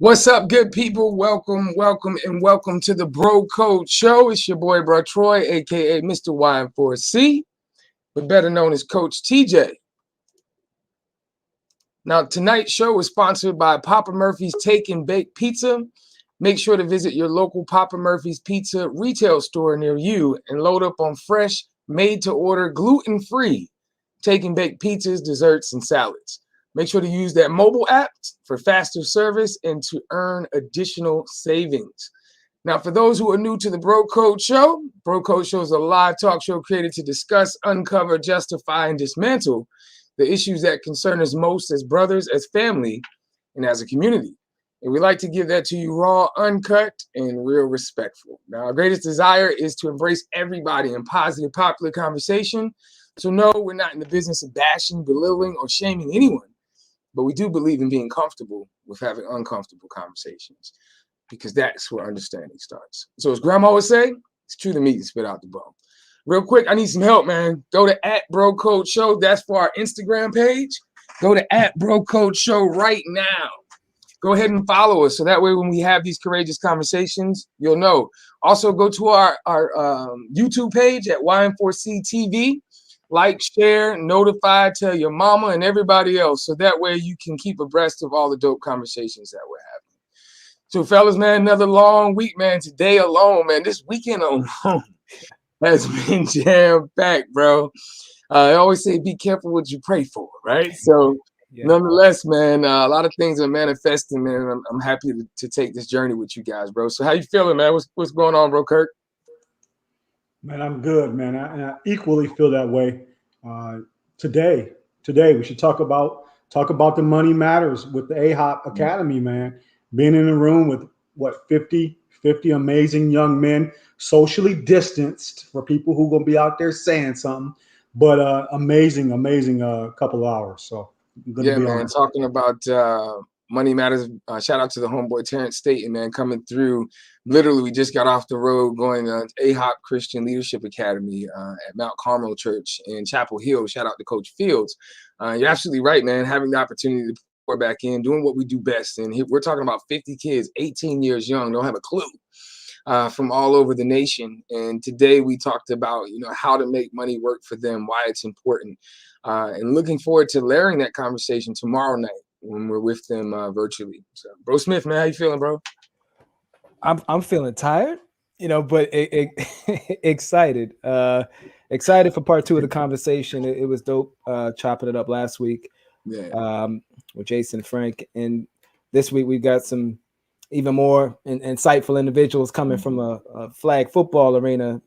What's up, good people? Welcome to the Bro Code Show. It's your boy, Bro Troy, aka Mr. YM4C, but better known as Coach TJ. Now, tonight's show is sponsored by Papa Murphy's Take and Bake Pizza. Make sure to visit your local Papa Murphy's Pizza retail store near you and load up on fresh, made-to-order, gluten-free take and bake pizzas, desserts, and salads. Make sure to use that mobile app for faster service and to earn additional savings. Now, for those who are new to the Bro Code Show is a live talk show created to discuss, uncover, justify, and dismantle the issues that concern us most as brothers, as family, and as a community. And we like to give that to you raw, uncut, and real respectful. Now, our greatest desire is to embrace everybody in positive, popular conversation. So no, we're not in the business of bashing, belittling, or shaming anyone. But we do believe in being comfortable with having uncomfortable conversations, because that's where understanding starts. So as Grandma would say, it's true to meat and spit out the bone. Real quick, I need some help, man. Go to @BroCodeShow. That's for our Instagram page. Go to @BroCodeShow right now. Go ahead and follow us, so that way when we have these courageous conversations, you'll know. Also, go to our YouTube page at YM4C TV. Like, share, notify, tell your mama and everybody else, so that way you can keep abreast of all the dope conversations that we're having. So, fellas, man, another long week, man. Today alone, man, this weekend alone has been jam-packed, bro. I always say be careful what you pray for, right? So, nonetheless, man, a lot of things are manifesting, man. I'm happy to take this journey with you guys, bro. So how you feeling, man? What's going on, bro, Kirk? Man, I'm good, man. I equally feel that way. Today, we should talk about the money matters with the AHOP Academy, man. Being in the room with what 50 amazing young men, socially distanced, for people who gonna be out there saying something, but amazing couple of hours. So yeah, man. Talking about money matters. Shout out to the homeboy Terrence Staten, man, coming through. Literally, we just got off the road going to AHOP Christian Leadership Academy at Mount Carmel Church in Chapel Hill. Shout out to Coach Fields. You're absolutely right, man. Having the opportunity to pour back in, doing what we do best. And we're talking about 50 kids, 18 years young, don't have a clue, from all over the nation. And today we talked about, how to make money work for them, why it's important. And looking forward to layering that conversation tomorrow night when we're with them virtually. So, Bro Smith, man, how you feeling, bro? I'm feeling tired, but excited. Excited for part 2 of the conversation. It was dope chopping it up last week with Jason and Frank. And this week we've got some even more insightful individuals coming from a flag football arena.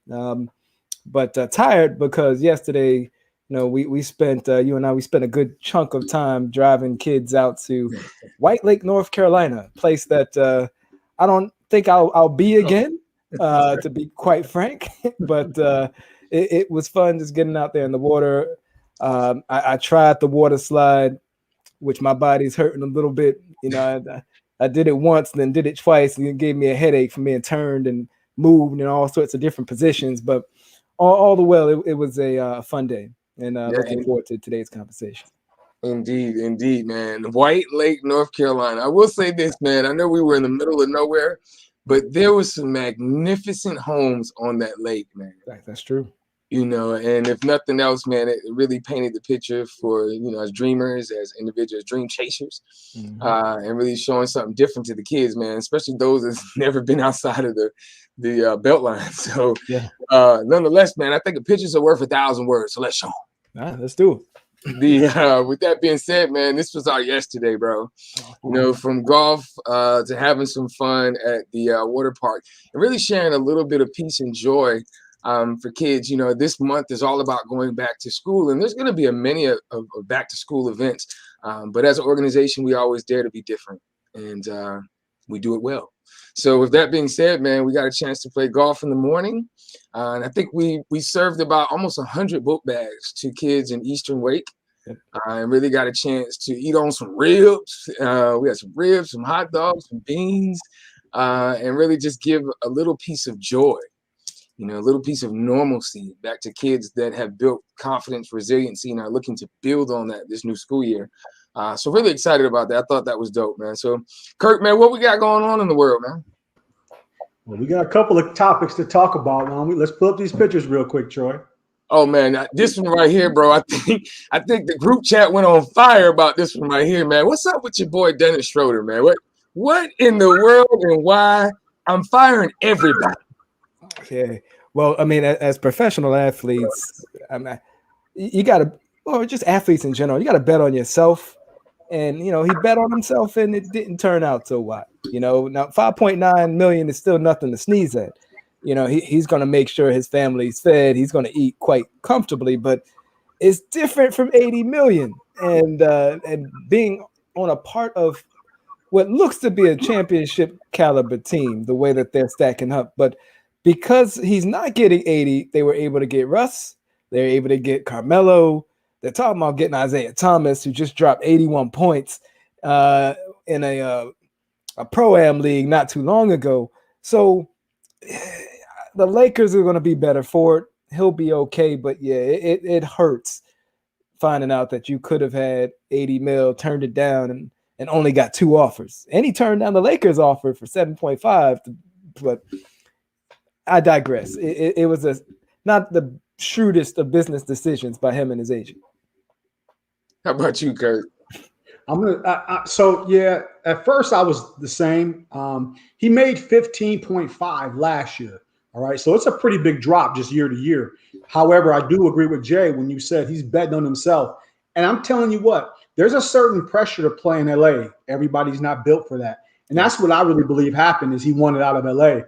But tired because yesterday, we spent, you and I, we spent a good chunk of time driving kids out to White Lake, North Carolina, a place that I don't think I'll be again, to be quite frank. But it was fun just getting out there in the water. I tried the water slide, which my body's hurting a little bit. I did it once, then did it twice, and it gave me a headache from being turned and moved in all sorts of different positions. But all the well, it was a fun day, and looking forward to today's conversation. Indeed, man. White Lake, North Carolina. I will say this, man. I know we were in the middle of nowhere, but there was some magnificent homes on that lake, man. That's true. And if nothing else, man, it really painted the picture for, as dreamers, as individuals, dream chasers, and really showing something different to the kids, man, especially those that's never been outside of the Beltline. So, nonetheless, man, I think the pictures are worth 1,000 words. So let's show them. Let's do it. With that being said, man, this was our yesterday, bro. From golf to having some fun at the water park, and really sharing a little bit of peace and joy for kids. This month is all about going back to school, and there's going to be many of back to school events. But as an organization, we always dare to be different, and we do it well. So with that being said, man, we got a chance to play golf in the morning. And I think we served about almost 100 book bags to kids in Eastern Wake. And really got a chance to eat on some ribs. We had some ribs, some hot dogs, some beans, and really just give a little piece of joy, a little piece of normalcy back to kids that have built confidence, resiliency, and are looking to build on that this new school year. So really excited about that. I thought that was dope, man. So, Kirk, man, what we got going on in the world, man? Well, we got a couple of topics to talk about. Let's pull up these pictures real quick, Troy. Oh man, this one right here, bro. I think the group chat went on fire about this one right here, man. What's up with your boy Dennis Schroeder, man? What in the world and why? I'm firing everybody. Yeah. Well, I mean, as professional athletes, you got to, or just athletes in general, you got to bet on yourself. And, you know, he bet on himself and it didn't turn out so what. You know, now 5.9 million is still nothing to sneeze at. You know, he's going to make sure his family's fed. He's going to eat quite comfortably, but it's different from 80 million. And being on a part of what looks to be a championship caliber team, the way that they're stacking up. But because he's not getting 80, they were able to get Russ. They're able to get Carmelo. They're talking about getting Isaiah Thomas, who just dropped 81 points in a Pro-Am league not too long ago. So the Lakers are going to be better for it. He'll be okay, but yeah, it hurts finding out that you could have had 80 mil, turned it down, and only got 2 offers. And he turned down the Lakers offer for 7.5. But I digress. It was not the shrewdest of business decisions by him and his agent. How about you, Kurt? I'm gonna. So yeah, at first I was the same. He made 15.5 last year. All right, so it's a pretty big drop just year to year. However, I do agree with Jay when you said he's betting on himself. And I'm telling you what, there's a certain pressure to play in LA. Everybody's not built for that, and that's what I really believe happened. Is he wanted out of LA,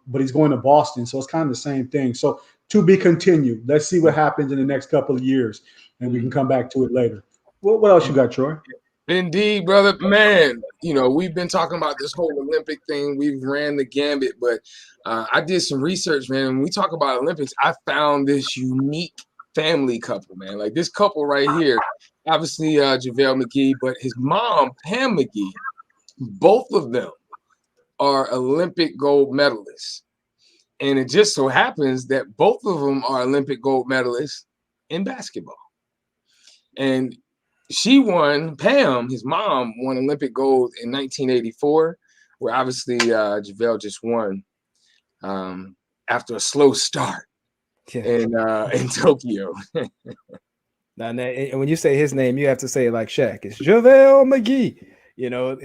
but he's going to Boston, so it's kind of the same thing. So to be continued. Let's see what happens in the next couple of years, and we can come back to it later. What else you got, Troy? Indeed, brother. Man, you know, we've been talking about this whole Olympic thing. We've ran the gambit, but I did some research, man. When we talk about Olympics, I found this unique family couple, man. Like this couple right here, obviously JaVale McGee, but his mom, Pam McGee, both of them are Olympic gold medalists. And it just so happens that both of them are Olympic gold medalists in basketball. And she won, Pam, his mom, won Olympic gold in 1984, where obviously JaVale just won after a slow start in Tokyo. Now, and when you say his name, you have to say it like Shaq. It's JaVale McGee. You know,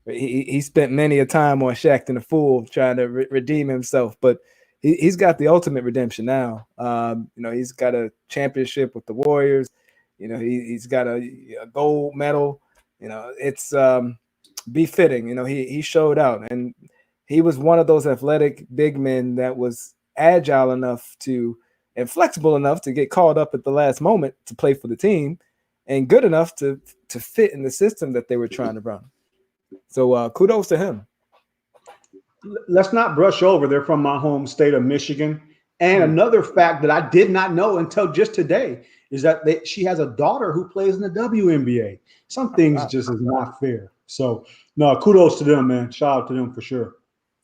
he spent many a time on Shaqtin' a Fool trying to redeem himself, but he's got the ultimate redemption now. You know, he's got a championship with the Warriors. You know, he's got a gold medal. You know, it's befitting. You know, he showed out, and he was one of those athletic big men that was agile enough and flexible enough to get called up at the last moment to play for the team, and good enough to fit in the system that they were trying to run. So kudos to him. Let's not brush over. They're from my home state of Michigan. And another fact that I did not know until just today is that she has a daughter who plays in the WNBA. Some things just is not fair. So, no, kudos to them, man. Shout out to them for sure.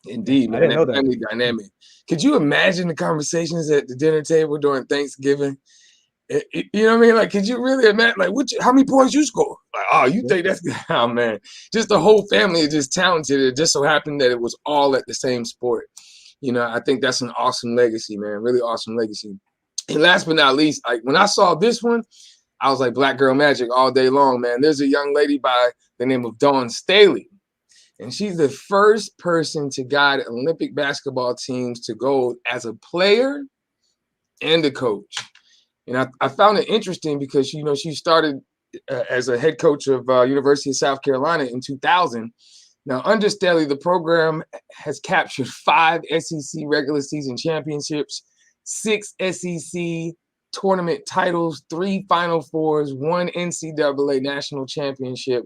Indeed, man. That family dynamic. Could you imagine the conversations at the dinner table during Thanksgiving? You know what I mean? Like, could you really imagine? Like, how many points you score? Like, oh, you think that's good? Oh, man. Just the whole family is just talented. It just so happened that it was all at the same sport. You know, I think that's an awesome legacy, man. Really awesome legacy. And last but not least, like when I saw this one, I was like, Black Girl Magic all day long, man. There's a young lady by the name of Dawn Staley. And she's the first person to guide Olympic basketball teams to gold as a player and a coach. And I found it interesting because, you know, she started as a head coach of University of South Carolina in 2000. Now, under Staley, the program has captured 5 SEC regular season championships, 6 SEC tournament titles, 3 Final Fours, 1 NCAA national championship,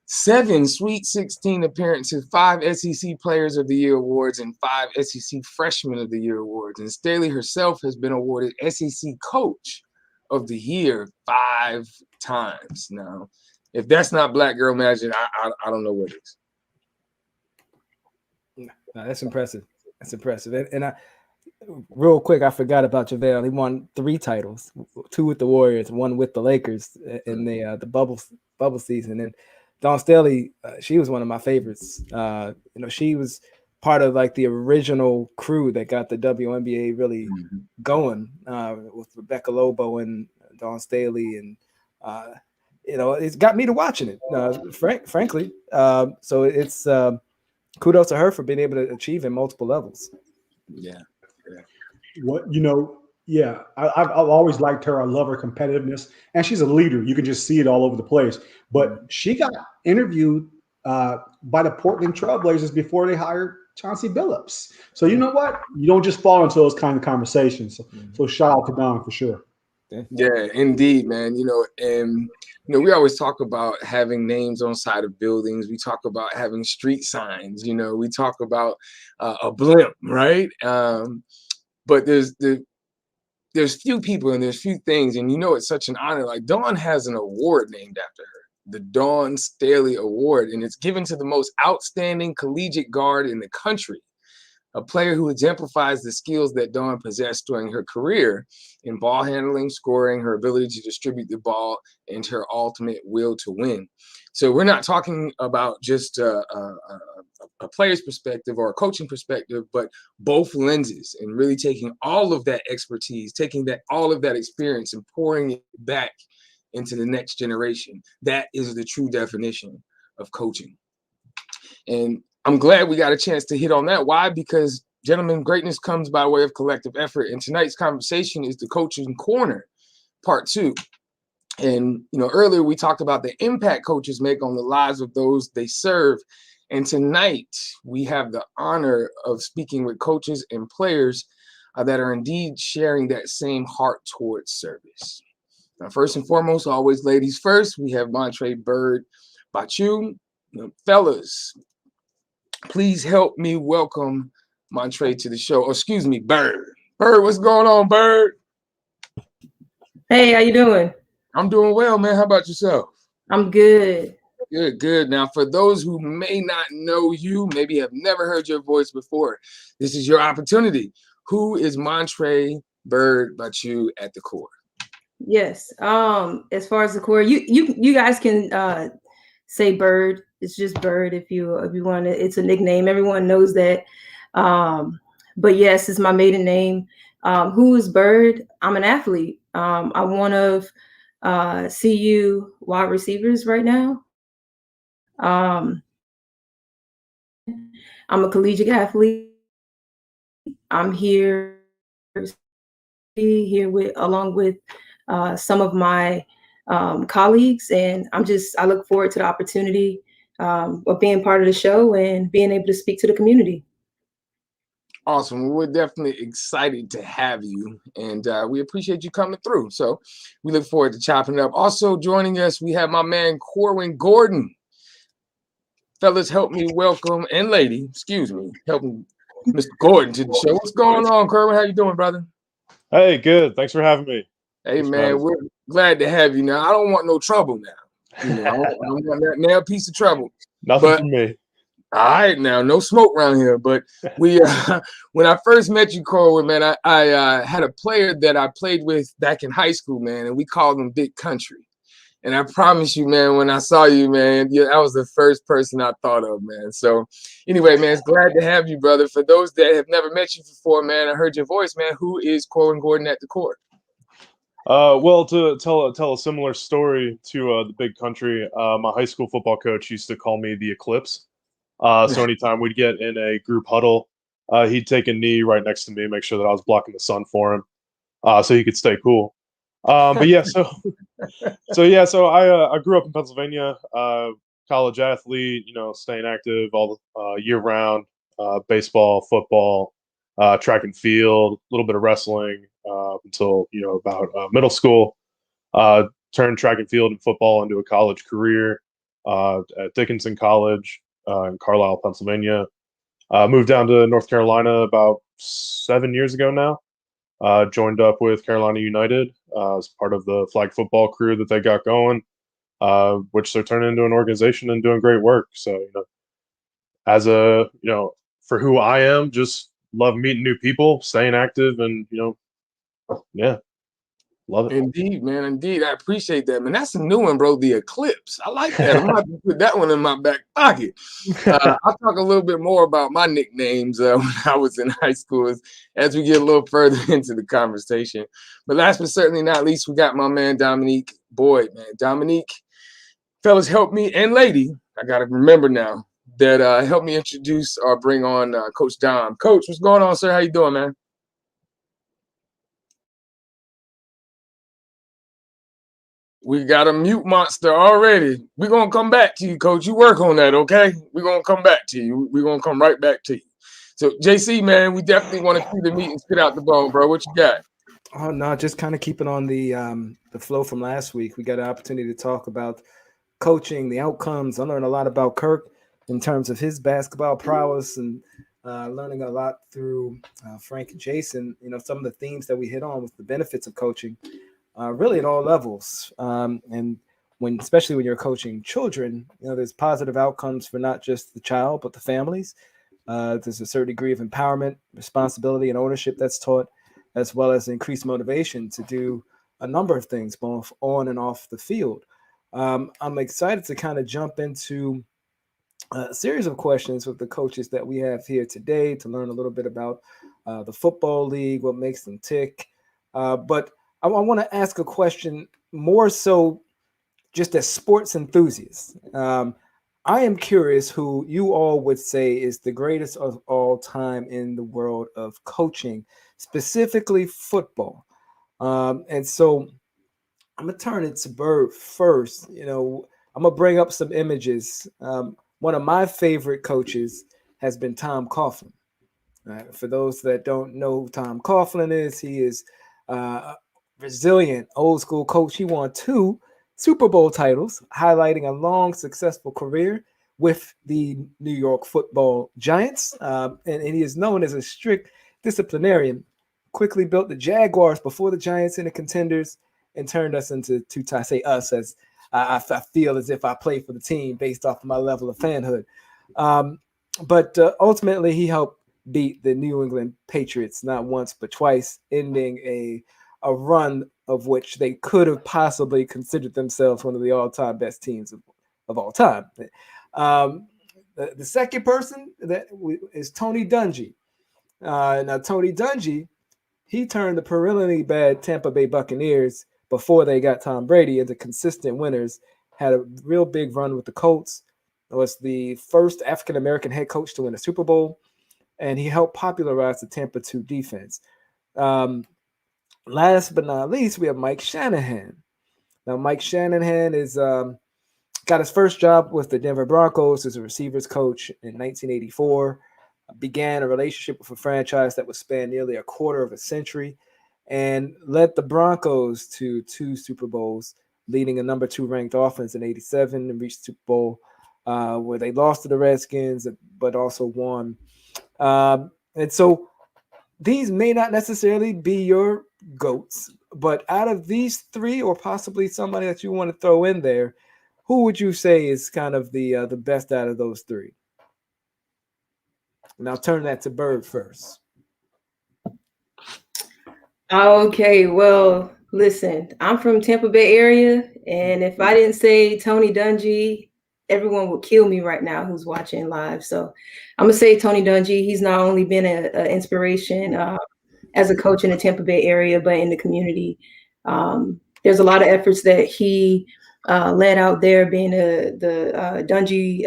7 Sweet 16 appearances, 5 SEC Players of the Year awards, and 5 SEC Freshman of the Year awards. And Staley herself has been awarded SEC Coach of the Year 5 times. Now, if that's not Black Girl Magic, I don't know what is. No, that's impressive. That's impressive. And real quick, I forgot about JaVale. He won 3 titles, 2 with the Warriors, 1 with the Lakers in the bubble season. And Dawn Staley, she was one of my favorites. She was part of like the original crew that got the WNBA really going with Rebecca Lobo and Dawn Staley, and it's got me to watching it. Frankly, so it's kudos to her for being able to achieve in multiple levels. Yeah. I've always liked her. I love her competitiveness, and she's a leader. You can just see it all over the place. But she got interviewed by the Portland Trailblazers before they hired Chauncey Billups. So you know what? You don't just fall into those kind of conversations. So shout out to Don for sure. Yeah, indeed, man. We always talk about having names on side of buildings. We talk about having street signs. We talk about a blimp, right? But there's few people and there's few things, and it's such an honor. Like Dawn has an award named after her, the Dawn Staley Award, and it's given to the most outstanding collegiate guard in the country, a player who exemplifies the skills that Dawn possessed during her career in ball handling, scoring, her ability to distribute the ball, and her ultimate will to win. So we're not talking about just a player's perspective or a coaching perspective, but both lenses, and really taking all of that expertise, taking all of that experience and pouring it back into the next generation. That is the true definition of coaching. And I'm glad we got a chance to hit on that. Why? Because, gentlemen, greatness comes by way of collective effort. And tonight's conversation is the Coaching Corner, Part 2. And, earlier we talked about the impact coaches make on the lives of those they serve. And tonight we have the honor of speaking with coaches and players that are indeed sharing that same heart towards service. Now, first and foremost, always ladies first, we have Montre Bird Bachu. Fellas, please help me welcome Montre to the show. Oh, excuse me, Bird. Bird, what's going on, Bird? Hey, how you doing? I'm doing well, man. How about yourself? I'm good. Good. Now, for those who may not know you, maybe have never heard your voice before, this is your opportunity. Who is Montre Bird Bachu at the core? Yes. As far as the core, you guys can say Bird. It's just Bird if you want it. It's a nickname. Everyone knows that. But yes, it's my maiden name. Who is Bird? I'm an athlete. I'm one of CU wide receivers right now. I'm a collegiate athlete. I'm here along with some of my colleagues, and I look forward to the opportunity of being part of the show and being able to speak to the community. Awesome. We're definitely excited to have you, and we appreciate you coming through. So we look forward to chopping it up. Also joining us, we have my man Corwin Gordon. Fellas, help me welcome, and lady, excuse me, help me, Mr. Gordon to the show. What's going on, Corwin? How you doing, brother? Hey, good. Thanks for having me. Hey, man, we're glad to have you. Now, I don't want no trouble now. I don't want that nail piece of trouble. Nothing for me. All right, now, no smoke around here. But we, when I first met you, Corwin, man, I had a player that I played with back in high school, man, and we called him Big Country. And I promise you, man, when I saw you, man, that was the first person I thought of, man. So anyway, man, it's glad to have you, brother. For those that have never met you before, man, I heard your voice, man. Who is Corwin Gordon at the core? Well, to tell a similar story to the Big Country, my high school football coach used to call me the Eclipse. So anytime we'd get in a group huddle, he'd take a knee right next to me, make sure that I was blocking the sun for him, so he could stay cool. But yeah, so I grew up in Pennsylvania, college athlete, staying active all year round, baseball, football, track and field, a little bit of wrestling until about middle school. Turned track and field and football into a college career at Dickinson College in Carlisle, Pennsylvania. Moved down to North Carolina about 7 years ago now. Joined up with Carolina United as part of the flag football crew that they got going, which they're turning into an organization and doing great work. So, as for who I am, just love meeting new people, staying active, and yeah, love it. Indeed, man. Indeed. I appreciate that, man. That's a new one, bro. The Eclipse. I like that. I'm going to put that one in my back pocket. I'll talk a little bit more about my nicknames when I was in high school as we get a little further into the conversation. But last but certainly not least, we got my man Dominique Boyd, man. Dominique, fellas, help me, and lady, I got to remember now, that help me introduce or bring on Coach Dom. Coach, what's going on, sir? How you doing, man? We got a mute monster already. We're going to come back to you, Coach. You work on that, okay? We're going to come back to you. We're going to come right back to you. So, JC, man, we definitely want to see the meat and spit out the bone, bro. What you got? Oh, no, just kind of keeping on the flow from last week. We got an opportunity to talk about coaching, the outcomes. I learned a lot about Kirk in terms of his basketball prowess, and learning a lot through Frank and Jason. Some of the themes that we hit on with the benefits of coaching. Really at all levels. And especially when you're coaching children, there's positive outcomes for not just the child, but the families. There's a certain degree of empowerment, responsibility, and ownership that's taught, as well as increased motivation to do a number of things, both on and off the field. I'm excited to kind of jump into a series of questions with the coaches that we have here today to learn a little bit about the football league, what makes them tick. But I want to ask a question more so just as sports enthusiasts. I am curious who you all would say is the greatest of all time in the world of coaching, specifically football. And so I'm going to turn it to Bird first. I'm going to bring up some images. One of my favorite coaches has been Tom Coughlin. For those that don't know who Tom Coughlin is, he is resilient, old school coach. He won 2 Super Bowl titles, highlighting a long, successful career with the New York Football Giants. And he is known as a strict disciplinarian. Quickly built the Jaguars before the Giants into contenders and turned us into I say us as I feel as if I play for the team based off of my level of fanhood. But ultimately, he helped beat the New England Patriots not once but twice, ending a run of which they could have possibly considered themselves one of the all-time best teams of all time. The second person is Tony Dungy. Now, Tony Dungy, he turned the perennially bad Tampa Bay Buccaneers before they got Tom Brady into consistent winners, had a real big run with the Colts, was the first African-American head coach to win a Super Bowl, and he helped popularize the Tampa 2 defense. Last but not least, we have Mike Shanahan. Now, Mike Shanahan is got his first job with the Denver Broncos as a receivers coach in 1984. Began a relationship with a franchise that would span nearly a quarter of a century, and led the Broncos to 2 Super Bowls, leading a number 2 ranked offense in 87 and reached Super Bowl where they lost to the Redskins, but also won. And so these may not necessarily be your GOATs, but out of these 3, or possibly somebody that you want to throw in there, who would you say is kind of the best out of those 3? And I'll turn that to Bird first. Okay, well, listen, I'm from Tampa Bay area, and if I didn't say Tony Dungy, everyone would kill me right now who's watching live. So I'm gonna say Tony Dungy. He's not only been an inspiration as a coach in the Tampa Bay area, but in the community. There's a lot of efforts that he led out there, being the Dungy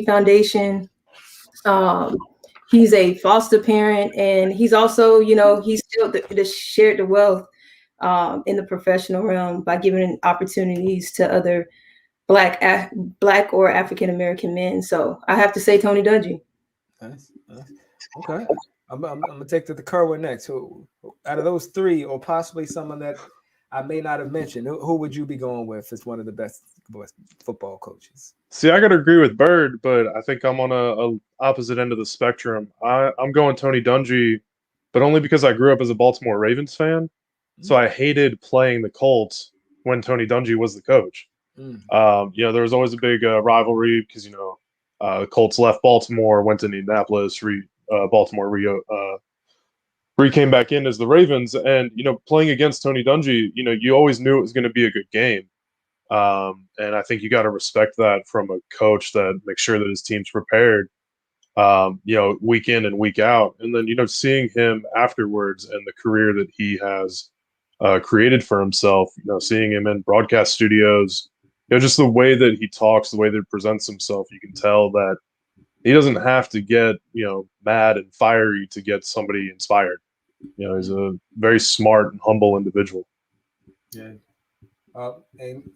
Foundation. He's a foster parent, and he's also, he's still shared the wealth in the professional realm by giving opportunities to other Black or African American men. So I have to say Tony Dungy. Nice. Okay, I'm gonna take to the Kerwin next. Who out of those 3, or possibly someone that I may not have mentioned, who would you be going with as one of the best football coaches? See, I got to agree with Bird, but I think I'm on a opposite end of the spectrum. I'm going Tony Dungy, but only because I grew up as a Baltimore Ravens fan. So I hated playing the Colts when Tony Dungy was the coach. There was always a big rivalry because, the Colts left Baltimore, went to Indianapolis, Baltimore where he came back in as the Ravens. And, playing against Tony Dungy, you always knew it was going to be a good game. And I think you got to respect that from a coach that makes sure that his team's prepared, week in and week out. And then, seeing him afterwards and the career that he has created for himself, seeing him in broadcast studios, just the way that he talks, the way that he presents himself, you can tell that he doesn't have to get, mad and fiery to get somebody inspired. He's a very smart and humble individual. Yeah. And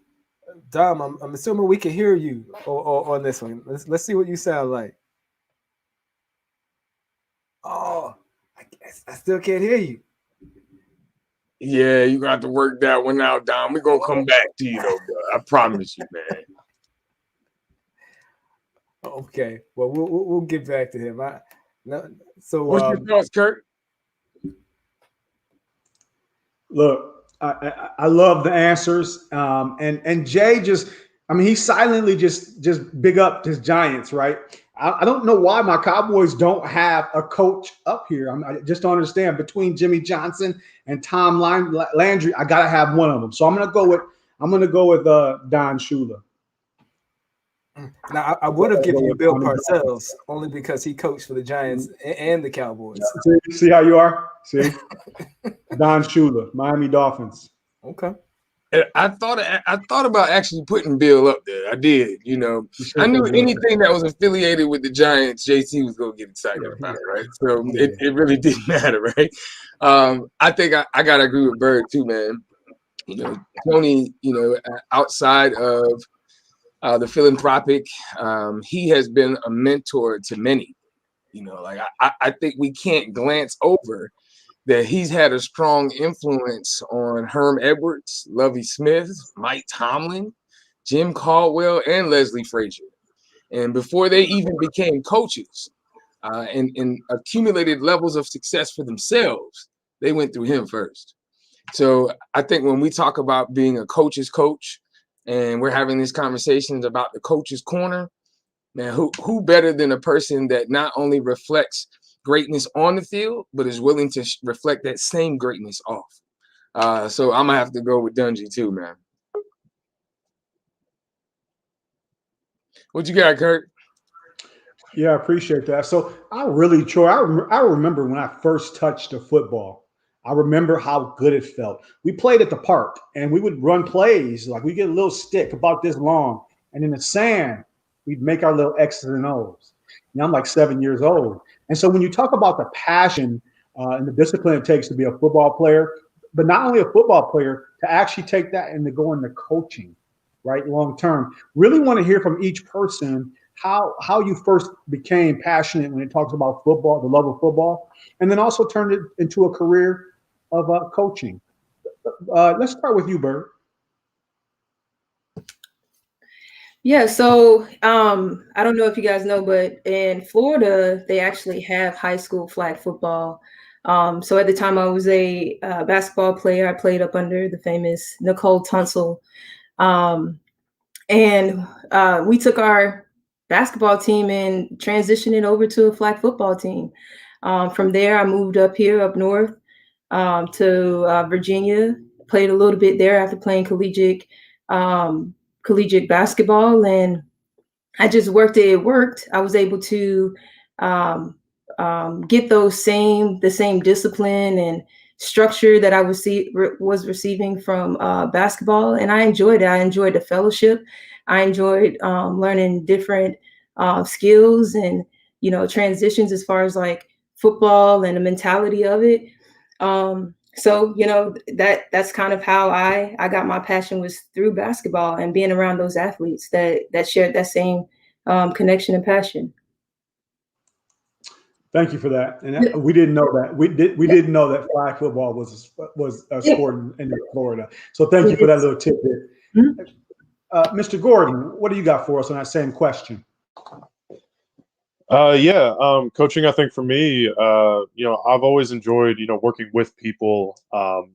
Dom, I'm assuming we can hear you on this one. Let's see what you sound like. Oh, I still can't hear you. Yeah, you got to work that one out, Dom. We're gonna come back to you though, bro. I promise you, man. Okay. Well, we'll get back to him. What's your thoughts, Kurt? Look, I love the answers. And Jay he silently just big up his Giants, right? I don't know why my Cowboys don't have a coach up here. I just don't understand. Between Jimmy Johnson and Tom Landry, I gotta have one of them. So I'm gonna go with Don Shula. Now I would have given you Bill Parcells only because he coached for the Giants and the Cowboys. See how you are? See, Don Shula, Miami Dolphins. Okay. I thought about actually putting Bill up there. I did, I knew anything that was affiliated with the Giants, JC was gonna get excited about it, right? So it really didn't matter, right? I think I gotta agree with Bird too, man. Tony, outside of the philanthropic, he has been a mentor to many. I think we can't glance over that he's had a strong influence on Herm Edwards, Lovie Smith, Mike Tomlin, Jim Caldwell, and Leslie Frazier. And before they even became coaches and accumulated levels of success for themselves, they went through him first. So I think when we talk about being a coach's coach and we're having these conversations about the coach's corner, man, who better than a person that not only reflects greatness on the field, but is willing to reflect that same greatness off. So I'm gonna have to go with Dungy too, man. What you got, Kurt? Yeah, I appreciate that. So I really, Troy, I remember when I first touched a football. I remember how good it felt. We played at the park, and we would run plays. Like we get a little stick about this long, and in the sand, we'd make our little X's and O's. And I'm like 7 years old. And so when you talk about the passion and the discipline it takes to be a football player, but not only a football player, to actually take that and to go into coaching, right, long term, really want to hear from each person how you first became passionate when it talks about football, the love of football, and then also turned it into a career of coaching. Let's start with you, Bert. Yeah, so I don't know if you guys know, but in Florida, they actually have high school flag football. So at the time I was a basketball player, I played up under the famous Nicole Tunsil. And we took our basketball team and transitioned it over to a flag football team. From there, I moved up here, up north to Virginia, played a little bit there after playing collegiate basketball, and I just worked it. It worked. I was able to get the same discipline and structure that I was receiving from basketball, and I enjoyed it. I enjoyed the fellowship. I enjoyed learning different skills and transitions as far as like football and the mentality of it. So that's kind of how I got my passion, was through basketball and being around those athletes that shared that same connection and passion. Thank you for that. And we didn't know that. We didn't know that flag football was a sport in Florida. So thank you for that little tidbit. Mm-hmm. Mr. Gordon, what do you got for us on that same question? Coaching, I think for me, I've always enjoyed, working with people, and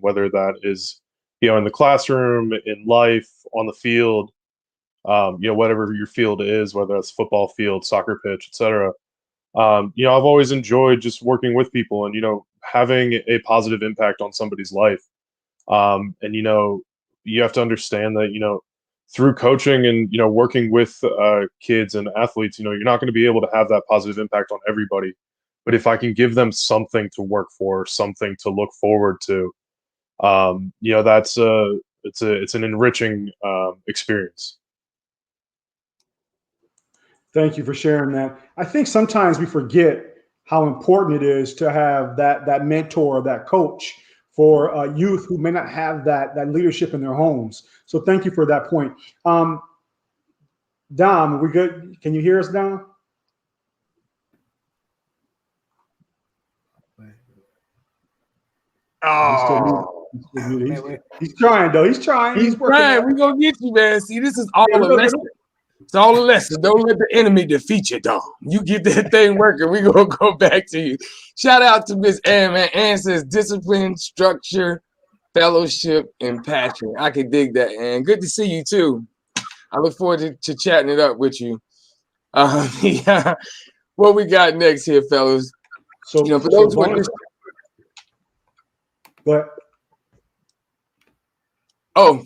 whether that is, in the classroom, in life, on the field, whatever your field is, whether that's football field, soccer pitch, etc. You know, I've always enjoyed just working with people and, you know, having a positive impact on somebody's life. And, you know, you have to understand that, you know, through coaching and, you know, working with kids and athletes, you know, you're not going to be able to have that positive impact on everybody. But if I can give them something to work for, something to look forward to, you know, that's it's an enriching experience. Thank you for sharing that. I think sometimes we forget how important it is to have that mentor, that coach for youth who may not have that leadership in their homes. So thank you for that point. Dom, are we good? Can you hear us, Dom? Oh, he's trying though. He's trying. he's working. trying. We're gonna get you, man. See, this is all a lesson. It's all a lesson. Don't let the enemy defeat you, Dom. You get that thing working. We're gonna go back to you. Shout out to Miss Ann, man. Ann says discipline, structure, fellowship, and passion. I can dig that, Ann. Good to see you too. I look forward to chatting it up with you. Yeah. What we got next here, fellas? So, you know, for those who are just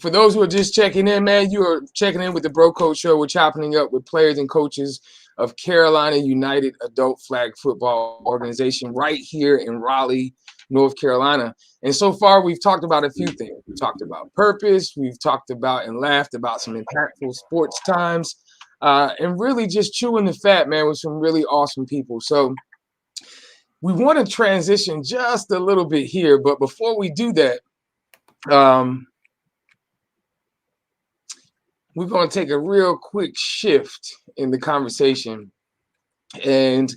for those who are just checking in, man, you are checking in with the Bro Coach Show. We're chopping up with players and coaches of Carolina United Adult Flag Football Organization right here in Raleigh, North Carolina. And so far, we've talked about a few things. We've talked about purpose. We've talked about and laughed about some impactful sports times, and really just chewing the fat, man, with some really awesome people. So we want to transition just a little bit here, but before we do that, we're going to take a real quick shift in the conversation. And,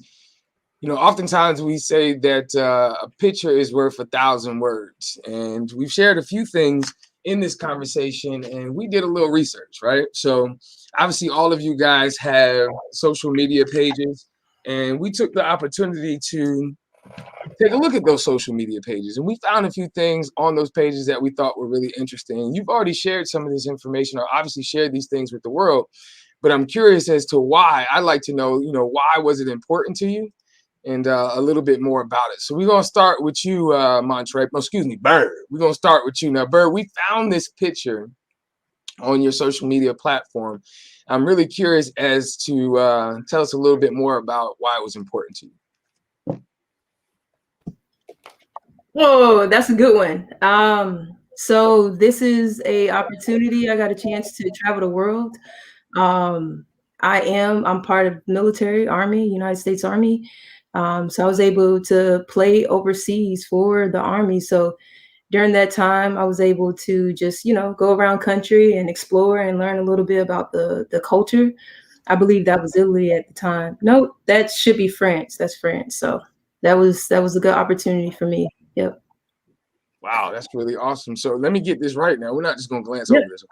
you know, oftentimes we say that a picture is worth 1,000 words. And we've shared a few things in this conversation, and we did a little research, right? So obviously all of you guys have social media pages, and we took the opportunity to take a look at those social media pages, and we found a few things on those pages that we thought were really interesting. You've already shared some of this information, or obviously shared these things with the world, but I'm curious as to why. I'd like to know, you know, why was it important to you, and a little bit more about it. So we're gonna start with you, Montre. No, excuse me, Bird. We're gonna start with you now, Bird. We found this picture on your social media platform. I'm really curious as to tell us a little bit more about why it was important to you. Oh, that's a good one. So this is a opportunity. I got a chance to travel the world. I'm part of military, Army, United States Army. So I was able to play overseas for the Army. So during that time, I was able to just, you know, go around country and explore and learn a little bit about the culture. I believe that was Italy at the time. No, that should be France. That's France. So that was a good opportunity for me. Yep. Wow, that's really awesome. So let me get this right now. We're not just going to glance over this.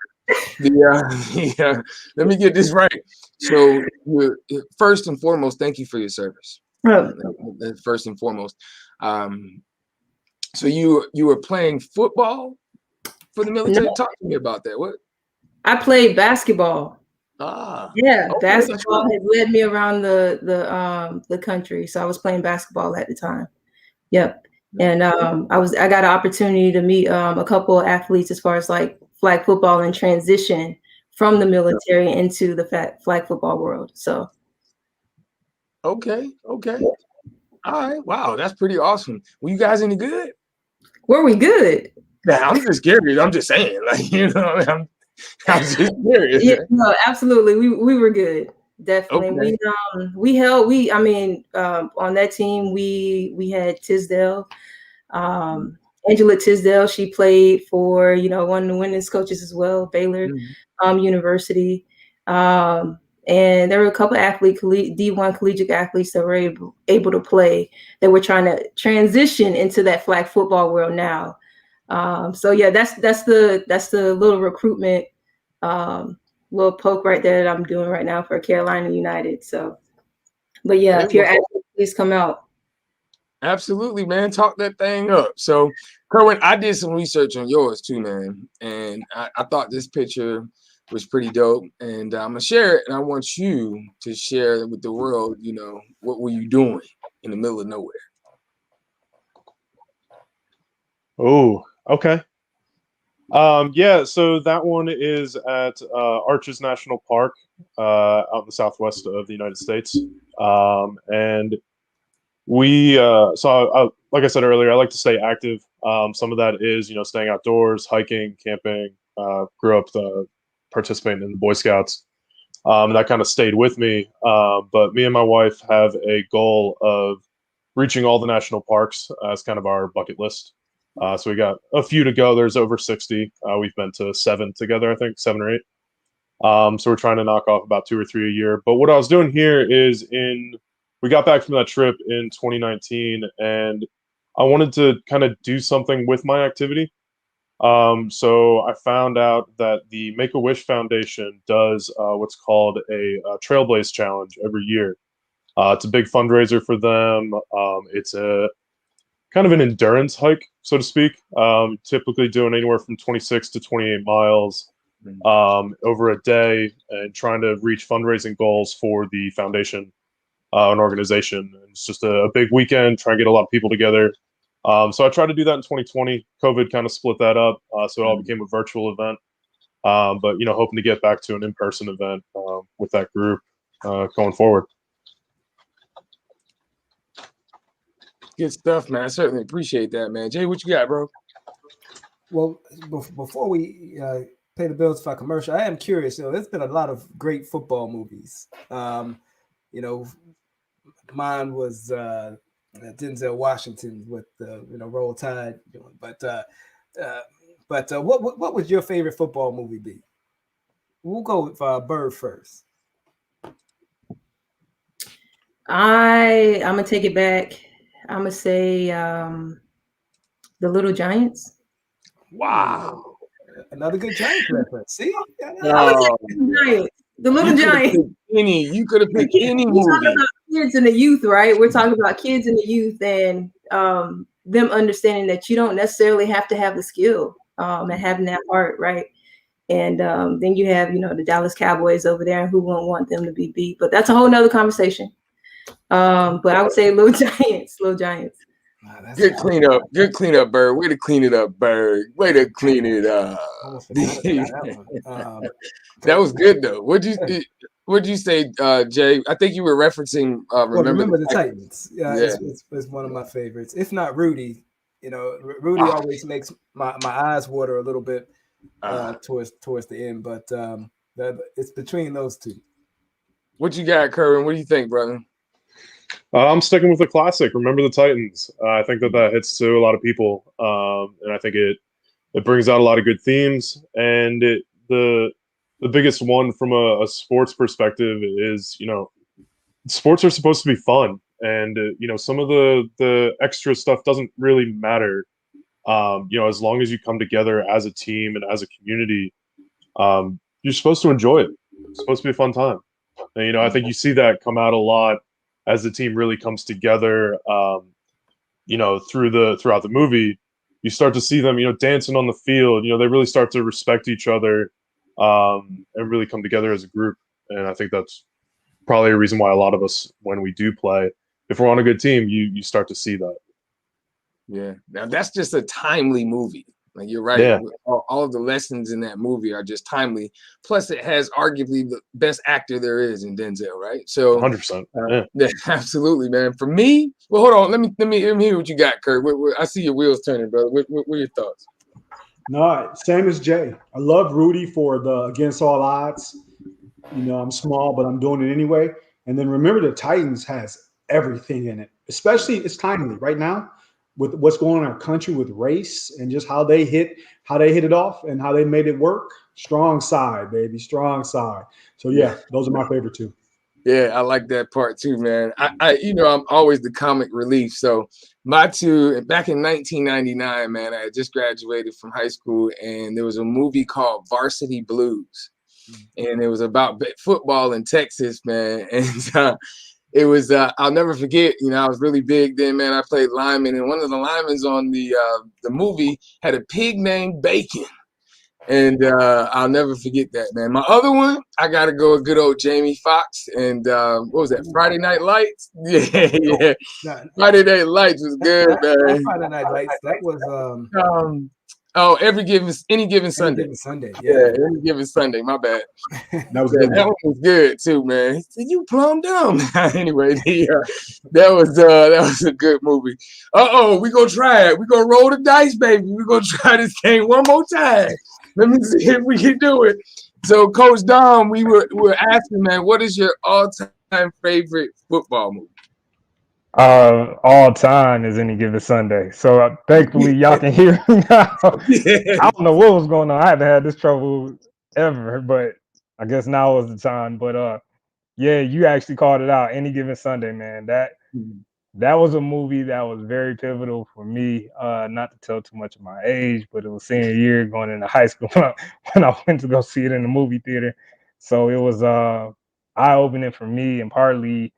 Let me get this right. So first and foremost, thank you for your service. First and foremost. So you were playing football for the military? Talk to me about that. What? I played basketball. Yeah, okay, basketball has led me around the country. So I was playing basketball at the time. Yep. And I got an opportunity to meet a couple of athletes as far as like flag football and transition from the military into the flag football world. So okay. All right. Wow, that's pretty awesome. Were you guys any good? Were we good? Yeah, I'm just curious. I'm just saying, like, you know, I'm just curious. Yeah, no, absolutely. We were good. Definitely. Okay. On that team we had Tisdale. Angela Tisdale, she played for, you know, one of the women's coaches as well, Baylor University. And there were a couple athletes, D1 collegiate athletes that were able to play, that were trying to transition into that flag football world now. So yeah, that's the little recruitment, little poke right there that I'm doing right now for Carolina United. So, but yeah, if you're athletes, please come out. Absolutely, man. Talk that thing up. So, Kerwin, I did some research on yours too, man. And I thought this picture was pretty dope. And I'm gonna share it, and I want you to share it with the world. You know, what were you doing in the middle of nowhere? Oh, okay. Yeah, so that one is at Arches National Park out in the southwest of the United States. And we, like I said earlier, I like to stay active. Some of that is, staying outdoors, hiking, camping. Grew up participating in the Boy Scouts. That kind of stayed with me. But me and my wife have a goal of reaching all the national parks as kind of our bucket list. So we got a few to go. There's over 60. We've been to 7 together, I think, 7 or 8. So we're trying to knock off about 2 or 3 a year. But what I was doing here is we got back from that trip in 2019, and I wanted to kind of do something with my activity. So I found out that the Make-A-Wish Foundation does what's called a Trailblaze Challenge every year. It's a big fundraiser for them. It's a kind of an endurance hike, so to speak. Typically doing anywhere from 26 to 28 miles over a day, and trying to reach fundraising goals for the foundation, an organization. And it's just a big weekend, try and get a lot of people together. So I tried to do that in 2020. COVID kind of split that up, so it all became a virtual event. But hoping to get back to an in-person event with that group going forward. Good stuff, man. I certainly appreciate that, man. Jay, what you got, bro? Well, before we pay the bills for our commercial, I am curious. There's been a lot of great football movies. Mine was Denzel Washington with Roll Tide. But what would your favorite football movie be? We'll go with Bird first. I'm gonna take it back. I'm gonna say The Little Giants. Wow, another good Giants reference. See, The Little Giants. You could have picked any movie. We're talking about kids and the youth, right? We're talking about kids and the youth, and them understanding that you don't necessarily have to have the skill and having that heart, right? And then you have, the Dallas Cowboys over there, and who won't want them to be beat? But that's a whole nother conversation. But I would say Little Giants. Good cleanup, Bird. Way to clean it up, Bird. Way to clean it up. That was good though. What'd you say, Jay? I think you were referencing Remember the Titans. Yeah. It's one of my favorites. If not Rudy, Rudy always makes my eyes water a little bit towards the end, but it's between those two. What you got, Kerwin? What do you think, brother? I'm sticking with the classic. Remember the Titans. I think that hits to a lot of people, and I think it brings out a lot of good themes. And the biggest one from a sports perspective is, sports are supposed to be fun, and some of the extra stuff doesn't really matter. As long as you come together as a team and as a community, you're supposed to enjoy it. It's supposed to be a fun time. And I think you see that come out a lot as the team really comes together, throughout the movie. You start to see them, dancing on the field. They really start to respect each other and really come together as a group. And I think that's probably a reason why a lot of us, when we do play, if we're on a good team, you start to see that. Yeah. Now that's just a timely movie. Like you're right. Yeah. All of the lessons in that movie are just timely. Plus, it has arguably the best actor there is in Denzel, right? So 100%. Yeah, absolutely, man. For me, well, hold on. Let me hear what you got, Kurt. I see your wheels turning, brother. What are your thoughts? No, same as Jay. I love Rudy for the against all odds. I'm small, but I'm doing it anyway. And then remember, the Titans has everything in it. Especially, it's timely right now with what's going on in our country with race and just how they hit it off and how they made it work. Strong side, baby, strong side. So yeah, those are my favorite two. Yeah, I like that part too, man. I'm always the comic relief. So my two, back in 1999, man, I had just graduated from high school, and there was a movie called Varsity Blues, and it was about football in Texas, man. And it was I'll never forget. I was really big then, man. I played lineman, and one of the linemen on the movie had a pig named Bacon. And I'll never forget that, man. My other one, I gotta go with good old Jamie Foxx and what was that? Friday Night Lights. Yeah. Friday Night Lights was good, man. Friday Night Lights. That was any given Sunday. Sunday. Yeah, any given Sunday. My bad. That was good. That one was good too, man. He said, "You plumb dumb." Anyway, that was a good movie. We gonna try it. We gonna roll the dice, baby. We gonna try this game one more time. Let me see if we can do it. So, Coach Dom, we were asking, man, what is your all-time favorite football movie? All time is Any Given Sunday. So thankfully y'all can hear me now. I don't know what was going on. I haven't had this trouble ever, but I guess now is the time. But yeah, you actually called it out. Any Given Sunday, man. That was a movie that was very pivotal for me. Not to tell too much of my age, but it was senior year going into high school when I went to go see it in the movie theater. So it was eye-opening for me, and partly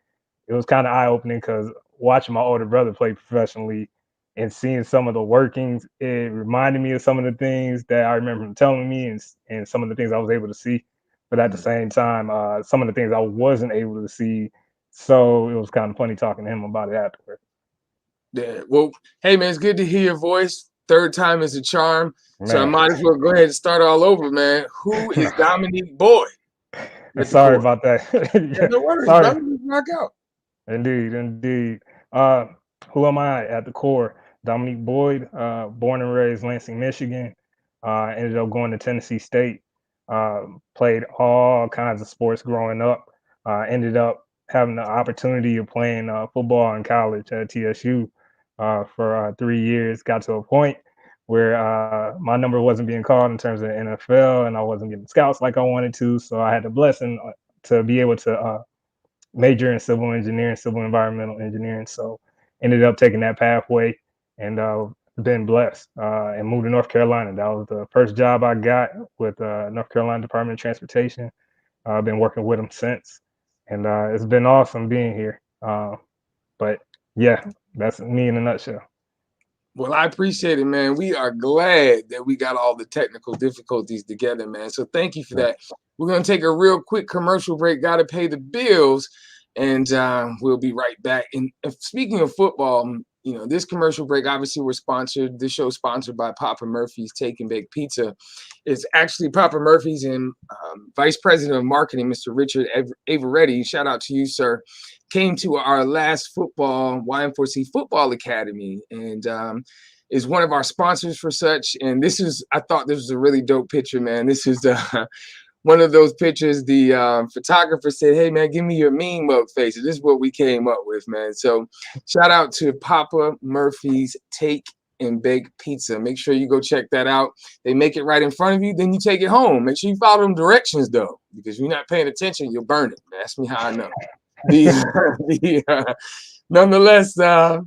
it was kind of eye-opening because watching my older brother play professionally and seeing some of the workings, it reminded me of some of the things that I remember him telling me and some of the things I was able to see. But at the same time, some of the things I wasn't able to see. So it was kind of funny talking to him about it afterward. Yeah. Well, hey, man, it's good to hear your voice. Third time is a charm. Man. So I might as well go ahead and start all over, man. Who is Dominique Boyd? Sorry about that. Yeah, no worries. Sorry. Knock out. Indeed. Who am I at the core? Dominique Boyd, born and raised Lansing, Michigan. Ended up going to Tennessee State. Played all kinds of sports growing up. Ended up having the opportunity of playing football in college at TSU for 3 years. Got to a point where my number wasn't being called in terms of the NFL, and I wasn't getting scouts like I wanted to. So I had the blessing to be able to major in civil engineering, civil environmental engineering. So ended up taking that pathway and been blessed and moved to North Carolina. That was the first job I got with North Carolina Department of Transportation. I've been working with them since, and it's been awesome being here. But yeah, that's me in a nutshell. Well, I appreciate it, man. We are glad that we got all the technical difficulties together, man. So thank you for that. We're going to take a real quick commercial break, got to pay the bills, and we'll be right back. And speaking of football, you know, this commercial break, obviously this show is sponsored by Papa Murphy's Take and Bake Pizza. It's actually Papa Murphy's and Vice President of Marketing, Mr. Richard Averetti. Shout out to you, sir. Came to our last football, YM4C Football Academy, and is one of our sponsors for such. And I thought this was a really dope picture, man. This is one of those pictures the photographer said, "Hey, man, give me your mean mug face." And this is what we came up with, man. So shout out to Papa Murphy's Take and Bake Pizza. Make sure you go check that out. They make it right in front of you, then you take it home. Make sure you follow them directions, though, because if you're not paying attention, you'll burn it. Ask me how I know. Nonetheless, what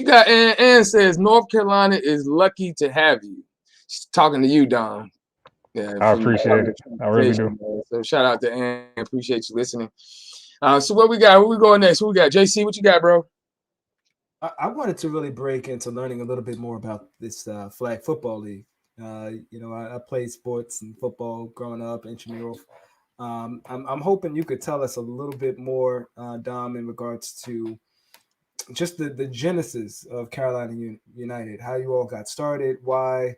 you got? Ann says North Carolina is lucky to have you. She's talking to you, Dom. Yeah, I appreciate it. I really do. So shout out to Ann. Appreciate you listening. So what we got? Where we going next? What we got? JC, what you got, bro? I wanted to really break into learning a little bit more about this flag football league. I played sports and football growing up, intramural. I'm hoping you could tell us a little bit more, Dom, in regards to just the genesis of Carolina United, how you all got started, why,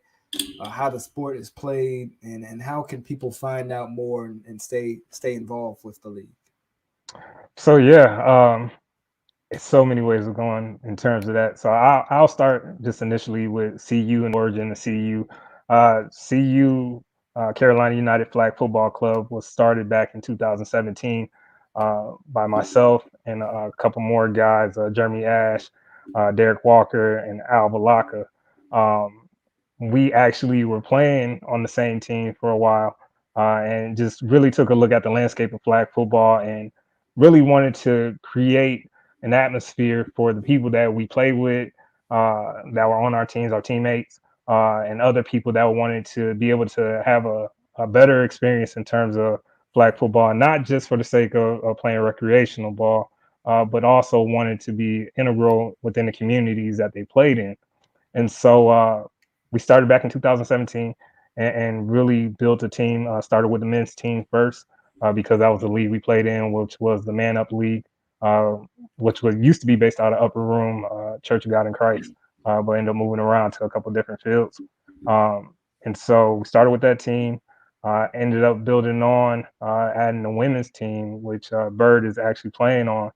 how the sport is played, and how can people find out more and stay involved with the league. So yeah, it's so many ways of going in terms of that. So I'll start just initially with CU and origin of CU. CU Carolina United Flag Football Club was started back in 2017 by myself and a couple more guys, Jeremy Ash, Derek Walker, and Al Balaka. We actually were playing on the same team for a while and just really took a look at the landscape of flag football and really wanted to create an atmosphere for the people that we play with, that were on our teams, our teammates, and other people that wanted to be able to have a better experience in terms of flag football, not just for the sake of playing recreational ball, but also wanted to be integral within the communities that they played in. And so we started back in 2017, and really built a team. Started with the men's team first because that was the league we played in, which was the Man Up League, which used to be based out of Upper Room Church of God in Christ, but ended up moving around to a couple different fields. And so we started with that team. Ended up building on adding the women's team, which Bird is actually playing on,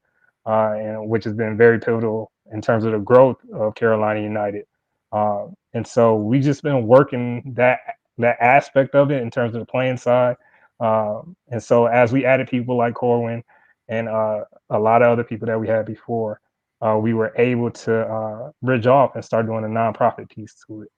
and which has been very pivotal in terms of the growth of Carolina United. And so we just been working that aspect of it in terms of the playing side. And so as we added people like Corwin and a lot of other people that we had before, we were able to bridge off and start doing a nonprofit piece to it.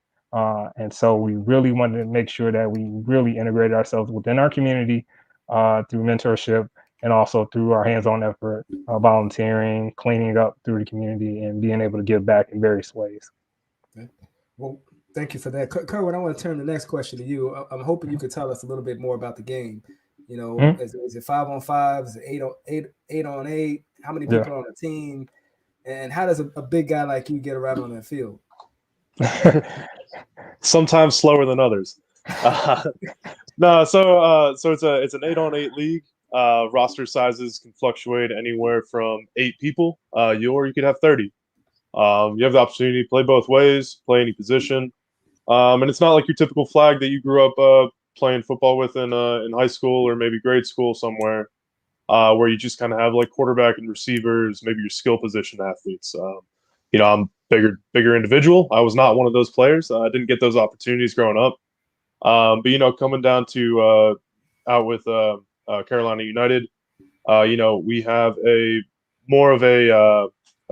And so we really wanted to make sure that we really integrated ourselves within our community through mentorship and also through our hands-on effort, volunteering, cleaning up through the community, and being able to give back in various ways. Okay. Well, thank you for that. Kerwin, I want to turn the next question to you. I'm hoping you could tell us a little bit more about the game. You know, is it 5-on-5? Is it 8-on-8? How many people are on the team? And how does a big guy like you get around on that field? Sometimes slower than others. No, so it's an 8-on-8 league. Roster sizes can fluctuate anywhere from 8 people, or you could have 30. You have the opportunity to play both ways, play any position, and it's not like your typical flag that you grew up playing football with in high school or maybe grade school somewhere, where you just kind of have like quarterback and receivers, maybe your skill position athletes. I'm bigger individual. I was not one of those players. I didn't get those opportunities growing up. But coming down to out with Carolina United, we have a more of a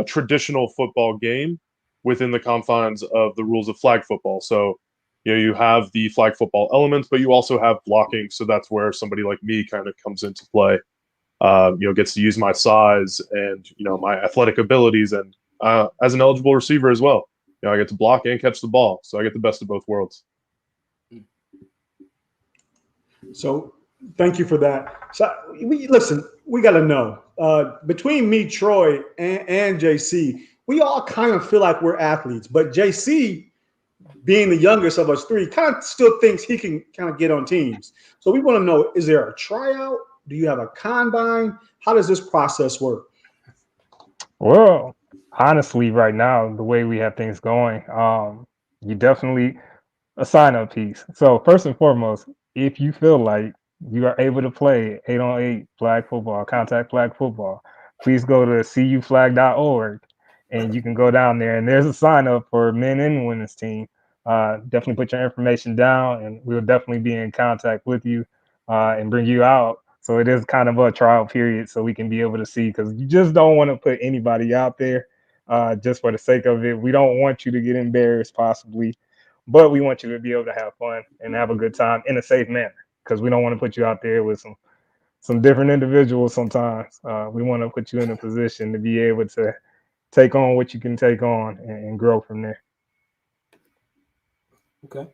traditional football game within the confines of the rules of flag football. So, you have the flag football elements, but you also have blocking. So that's where somebody like me kind of comes into play. Gets to use my size and my athletic abilities, and as an eligible receiver as well. I get to block and catch the ball, so I get the best of both worlds. So thank you for that. So we got to know between me, Troy, and JC, we all kind of feel like we're athletes, but JC, being the youngest of us three, kind of still thinks he can kind of get on teams. So we want to know, is there a tryout? Do you have a combine? How does this process work? Well, honestly, right now, the way we have things going, you definitely a sign-up piece. So first and foremost, if you feel like you are able to play 8-on-8 flag football, contact flag football, please go to cuflag.org and you can go down there and there's a sign-up for men and women's team. Definitely put your information down and we'll definitely be in contact with you and bring you out. So it is kind of a trial period so we can be able to see, because you just don't want to put anybody out there just for the sake of it. We don't want you to get embarrassed possibly, but we want you to be able to have fun and have a good time in a safe manner, because we don't want to put you out there with some different individuals sometimes. We want to put you in a position to be able to take on what you can take on and grow from there. Okay.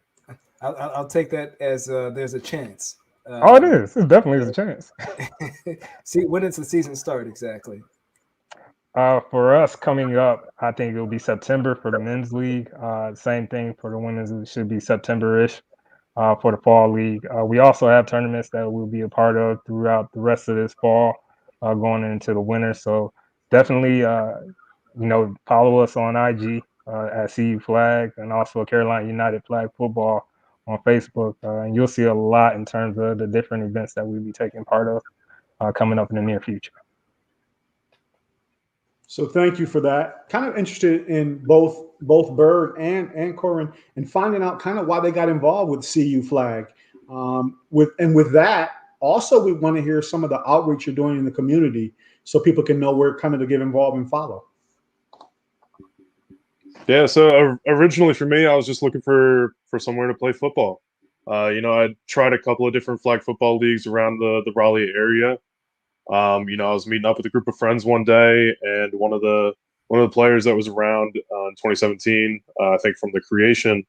I'll take that as there's a chance. It is. It definitely is a chance. See, when does the season start exactly? For us coming up, I think it'll be September for the men's league. Same thing for the women's. It should be September-ish for the fall league. We also have tournaments that we'll be a part of throughout the rest of this fall, going into the winter. So definitely, follow us on IG at CU Flag and also Carolina United Flag Football on Facebook. And you'll see a lot in terms of the different events that we'll be taking part of coming up in the near future. So thank you for that. Kind of interested in both Bird and Corin and finding out kind of why they got involved with CU Flag. With that, also we want to hear some of the outreach you're doing in the community so people can know where kind of to get involved and follow. Yeah, so originally for me, I was just looking for somewhere to play football. I tried a couple of different flag football leagues around the Raleigh area. I was meeting up with a group of friends one day, and one of the players that was around in 2017, I think from the creation,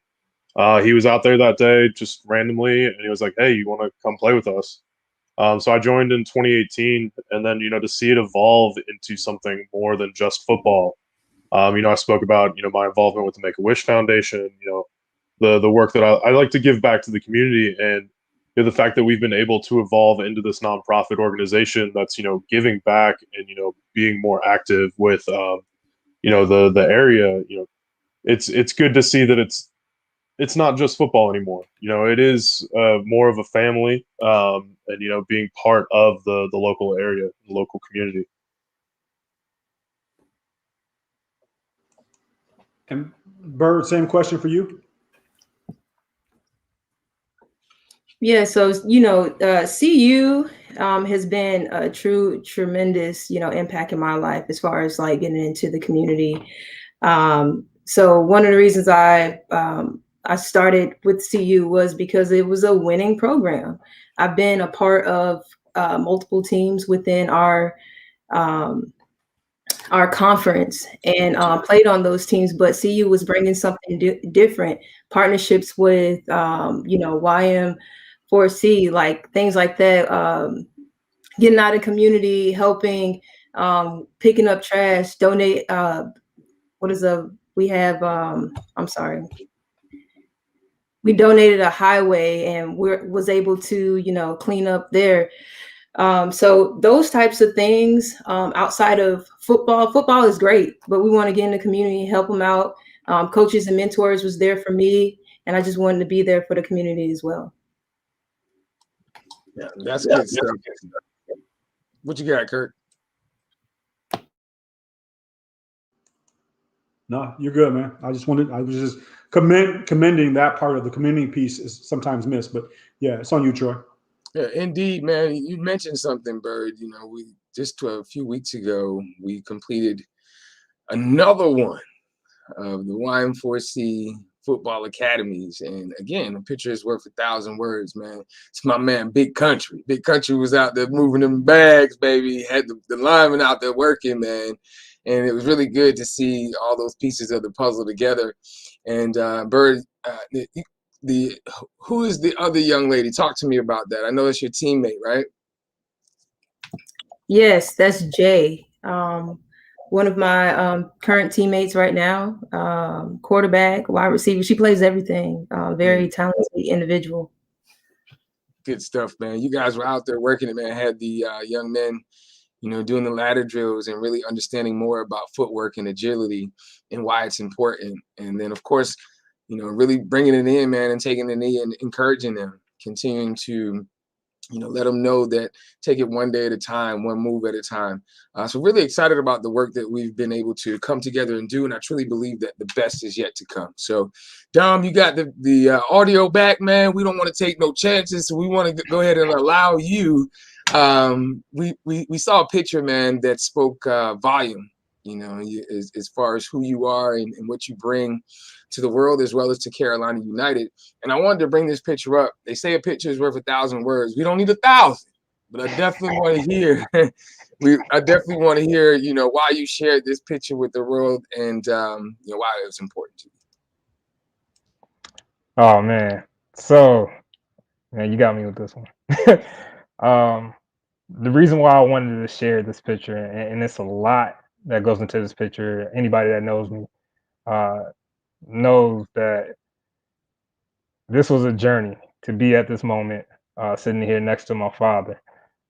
he was out there that day just randomly, and he was like, "Hey, you want to come play with us?" So I joined in 2018, and then to see it evolve into something more than just football. I spoke about my involvement with the Make-A-Wish Foundation, the work that I like to give back to the community, and the fact that we've been able to evolve into this nonprofit organization that's giving back and being more active with the area. It's good to see that it's not just football anymore. It is more of a family, and being part of the local area, the local community. And Bird, same question for you. Yeah, so CU has been a tremendous impact in my life as far as like getting into the community. So one of the reasons I started with CU was because it was a winning program. I've been a part of multiple teams within our conference and played on those teams, but CU was bringing something different, partnerships with YM4C, like things like that, getting out of community, helping, picking up trash, donate. We donated a highway and was able to clean up there. So those types of things, outside of football is great, but we want to get in the community, help them out. Coaches and mentors was there for me, and I just wanted to be there for the community as well. Yeah, that's good stuff. What you got, Kurt? No, you're good, man. I was just commending that part of the community piece is sometimes missed, but yeah, it's on you, Troy. Yeah, indeed, man. You mentioned something, Bird. We just a few weeks ago, we completed another one of the YM4C football academies. And again, a picture is worth 1,000 words, man. It's my man, Big Country. Big Country was out there moving them bags, baby. Had the linemen out there working, man. And it was really good to see all those pieces of the puzzle together. And Bird, who is the other young lady? Talk to me about that. I know it's your teammate, right? Yes, that's Jay. One of my current teammates right now, quarterback, wide receiver. She plays everything. Very talented individual. Good stuff, man. You guys were out there working it, man. Had the young men, doing the ladder drills and really understanding more about footwork and agility and why it's important. And then, of course, really bringing it in, man, and taking the knee and encouraging them, continuing to let them know that take it one day at a time, one move at a time. So really excited about the work that we've been able to come together and do. And I truly believe that the best is yet to come. So Dom, you got the audio back, man. We don't want to take no chances. So we want to go ahead and allow you. We saw a picture, man, that spoke volume, as far as who you are and what you bring to the world as well as to Carolina United. And I wanted to bring this picture up. They say a picture is worth 1,000 words. We don't need 1,000, but I definitely want to hear. I definitely want to hear, why you shared this picture with the world and why it was important to you. Oh man, so man, you got me with this one. The reason why I wanted to share this picture, and it's a lot that goes into this picture. Anybody that knows me knows that this was a journey to be at this moment, sitting here next to my father.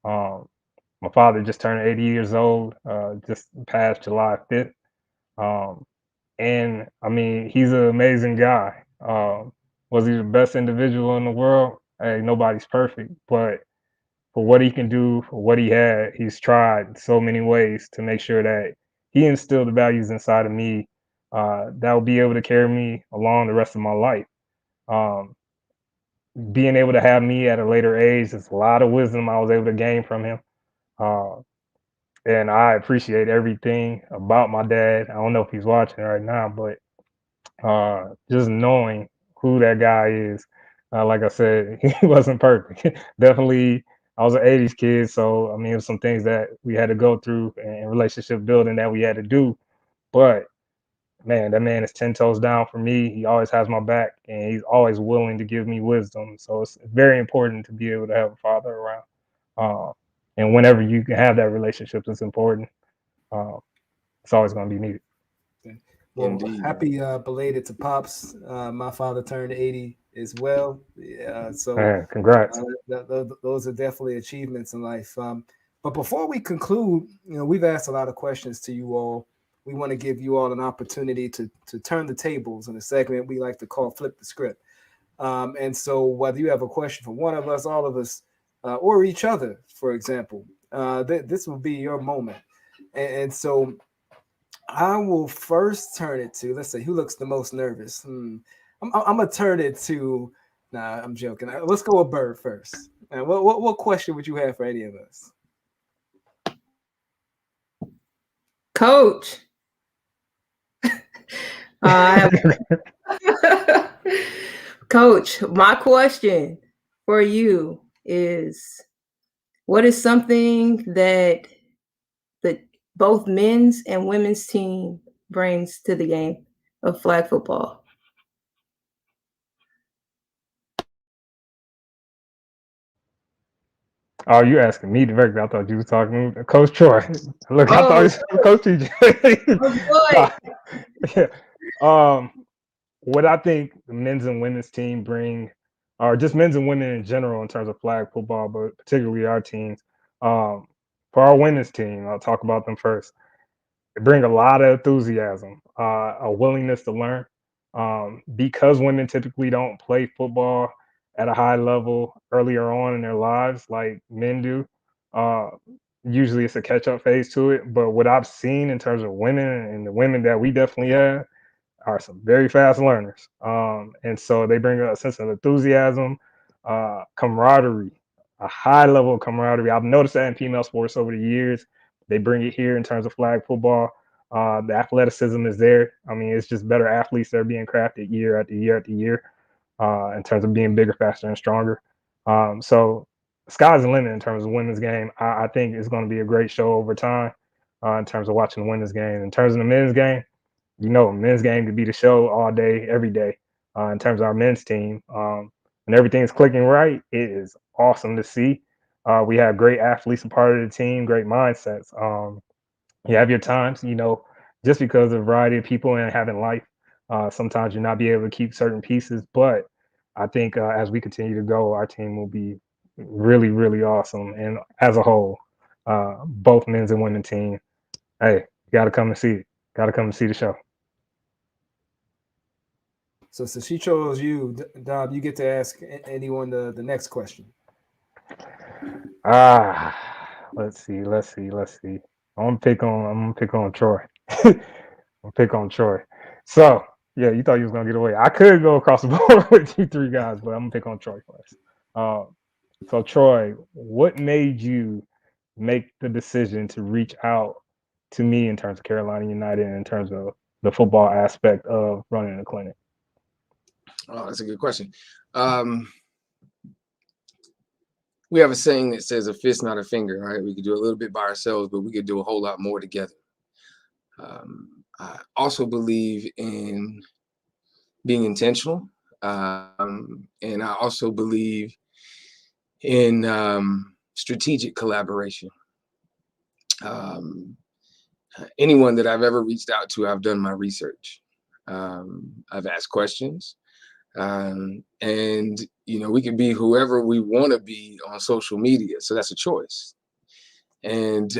My father just turned 80 years old, just past July 5th. And I mean, he's an amazing guy. Was he the best individual in the world? Hey, nobody's perfect, but for what he can do, for what he had, he's tried so many ways to make sure that he instilled the values inside of me that will be able to carry me along the rest of my life. Being able to have me at a later age, there's a lot of wisdom I was able to gain from him. And I appreciate everything about my dad. I don't know if he's watching right now, but just knowing who that guy is, like I said, he wasn't perfect. Definitely, I was an 80s kid, so I mean, it was some things that we had to go through and relationship building that we had to do. But man, that man is 10 toes down for me. He always has my back, and he's always willing to give me wisdom. So it's very important to be able to have a father around. And whenever you can have that relationship, it's important. It's always going to be needed. Well, Indeed. happy belated to Pops. My father turned 80 as well. So Man, congrats. those are definitely achievements in life. But before we conclude, we've asked a lot of questions to you all. We want to give you all an opportunity to turn the tables in a segment we like to call Flip the Script. And so whether you have a question for one of us, all of us, or each other, for example, this will be your moment. And so I will first turn it to, let's say, who looks the most nervous? I'm going to turn it to, nah, I'm joking. Let's go with Bird first. And what question would you have for any of us? Coach. Coach, my question for you is, what is something that both men's and women's team brings to the game of flag football? Oh, you asking me directly? I thought you was talking to Coach Troy. Look, I thought it was Coach TJ. Yeah. What I think the men's and women's team bring, or just men's and women in general in terms of flag football, but particularly our teams. For our women's team, I'll talk about them first. They bring a lot of enthusiasm, a willingness to learn. Because women typically don't play football at a high level earlier on in their lives like men do. Uh, Usually it's a catch-up phase to it. But what I've seen in terms of women and the women that we definitely have are some very fast learners. And so they bring a sense of enthusiasm, camaraderie, a high level of camaraderie. I've noticed that in female sports over the years. They bring it here in terms of flag football. The athleticism is there. I mean, it's just better athletes that are being crafted year after year after year in terms of being bigger, faster, and stronger. So sky's the limit in terms of women's game. I think it's going to be a great show over time in terms of watching the women's game. In terms of the men's game, men's game could be the show all day, every day. In terms of our men's team, and everything's clicking right, it is awesome to see. We have great athletes a part of the team, great mindsets. You have your times, just because of a variety of people and having life. Sometimes you're not be able to keep certain pieces, but I think as we continue to go, our team will be really, really awesome. And as a whole, both men's and women's team, hey, you got to come and see it. Got to come and see the show. So since she chose you, Dom, you get to ask anyone the next question. Let's see. I'm gonna pick on Troy. I'll pick on Troy. So yeah, you thought you was gonna get away. I could go across the board with you three guys, but I'm gonna pick on Troy first. So Troy, what made you make the decision to reach out to me in terms of Carolina United and in terms of the football aspect of running a clinic? Oh, that's a good question. We have a saying that says a fist, not a finger, right? We could do a little bit by ourselves, but we could do a whole lot more together. I also believe in being intentional. And I also believe in strategic collaboration. Anyone that I've ever reached out to, I've done my research. I've asked questions. And we can be whoever we want to be on social media, so that's a choice. And